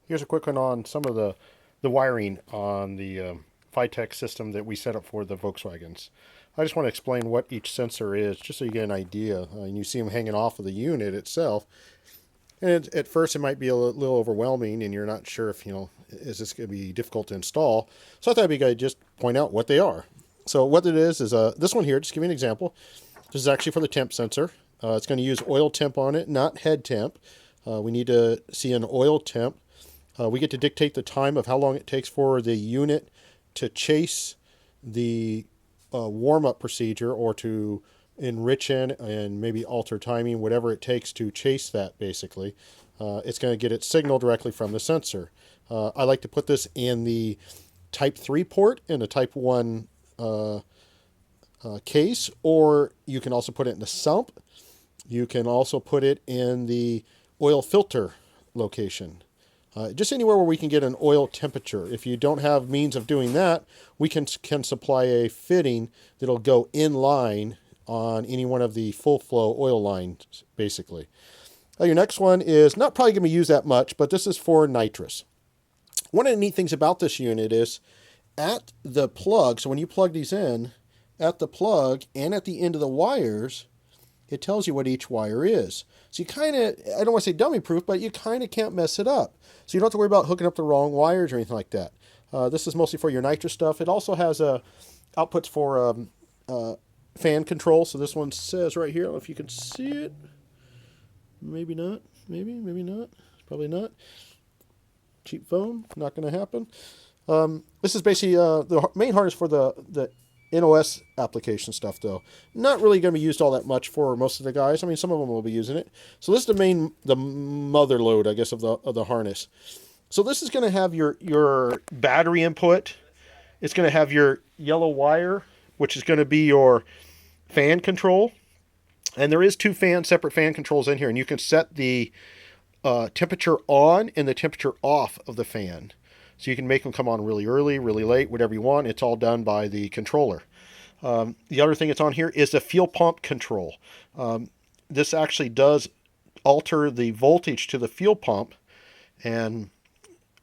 Here's a quick one on some of the wiring on the FiTech system that we set up for the Volkswagens. I just want to explain what each sensor is, just so you get an idea. And you see them hanging off of the unit itself. And at first, it might be a little overwhelming, and you're not sure if, is this going to be difficult to install. So I thought it'd be good to just point out what they are. So what it is this one here, just give you an example. This is actually for the temp sensor. It's going to use oil temp on it, not head temp. We need to see an oil temp. We get to dictate the time of how long it takes for the unit to chase the warm-up procedure, or to enrich in and maybe alter timing, whatever it takes to chase that, basically. It's going to get its signal directly from the sensor. I like to put this in the Type 3 port in a Type 1 case, or you can also put it in the sump. You can also put it in the oil filter location. Just anywhere where we can get an oil temperature. If you don't have means of doing that, we can supply a fitting that'll go in line on any one of the full flow oil lines, basically. Your next one is not probably going to be used that much, but this is for nitrous. One of the neat things about this unit is at the plug, so when you plug these in, at the plug and at the end of the wires, it tells you what each wire is. So you kind of, I don't want to say dummy proof, but you kind of can't mess it up. So you don't have to worry about hooking up the wrong wires or anything like that. This is mostly for your nitrous stuff. It also has outputs for fan control. So this one says right here, I don't know if you can see it. Maybe not. Maybe not. Probably not. Cheap phone. Not going to happen. This is basically the main harness for the NOS application stuff, though. Not really going to be used all that much for most of the guys. I mean, some of them will be using it. So this is the mother load, I guess, of the harness. So this is going to have your battery input. It's going to have your yellow wire, which is going to be your fan control. And there is two separate fan controls in here, and you can set the temperature on and the temperature off of the fan. So you can make them come on really early, really late, whatever you want. It's all done by the controller. The other thing that's on here is the fuel pump control. This actually does alter the voltage to the fuel pump and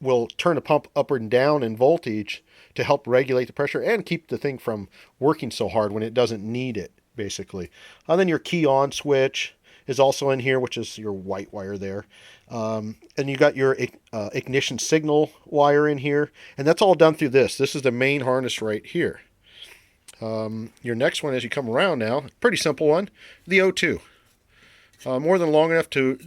will turn the pump up and down in voltage to help regulate the pressure and keep the thing from working so hard when it doesn't need it, basically. And then your key on switch is also in here, which is your white wire there. And you got your ignition signal wire in here, and that's all done through this. This is the main harness right here. Your next one, as you come around now, pretty simple one, the O2. More than long enough to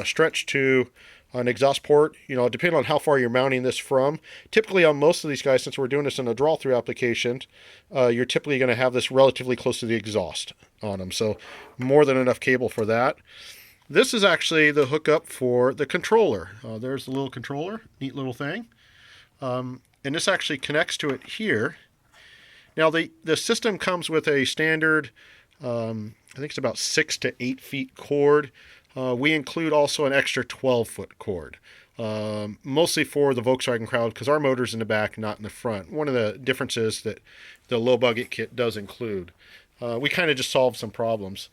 stretch to an exhaust port, depending on how far you're mounting this from. Typically on most of these guys, since we're doing this in a draw-through application, you're typically going to have this relatively close to the exhaust on them. So more than enough cable for that. This is actually the hookup for the controller. There's the little controller, neat little thing. And this actually connects to it here. Now the system comes with a standard, I think it's about 6 to 8 feet cord. We include also an extra 12-foot cord, mostly for the Volkswagen crowd because our motor's in the back, not in the front. One of the differences that the low budget kit does include. We kind of just solved some problems.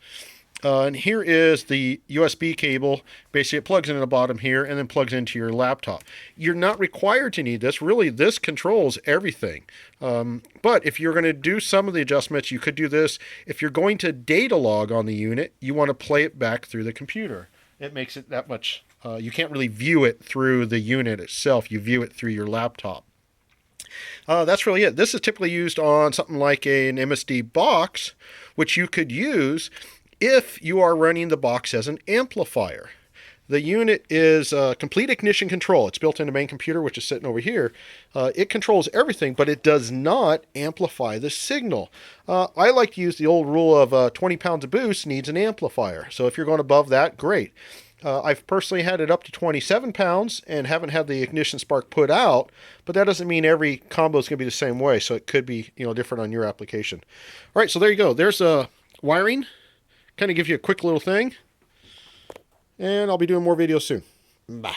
And here is the USB cable. Basically, it plugs into the bottom here and then plugs into your laptop. You're not required to need this. Really, this controls everything. But if you're going to do some of the adjustments, you could do this. If you're going to data log on the unit, you want to play it back through the computer. It makes it that much. You can't really view it through the unit itself. You view it through your laptop. That's really it. This is typically used on something like an MSD box, which you could use if you are running the box as an amplifier. The unit is complete ignition control. It's built into the main computer, which is sitting over here. It controls everything, but it does not amplify the signal. I like to use the old rule of 20 pounds of boost needs an amplifier. So if you're going above that, great. I've personally had it up to 27 pounds and haven't had the ignition spark put out, but that doesn't mean every combo is going to be the same way. So it could be different on your application. All right, so there you go. There's wiring. Kind of gives you a quick little thing. And I'll be doing more videos soon. Bye.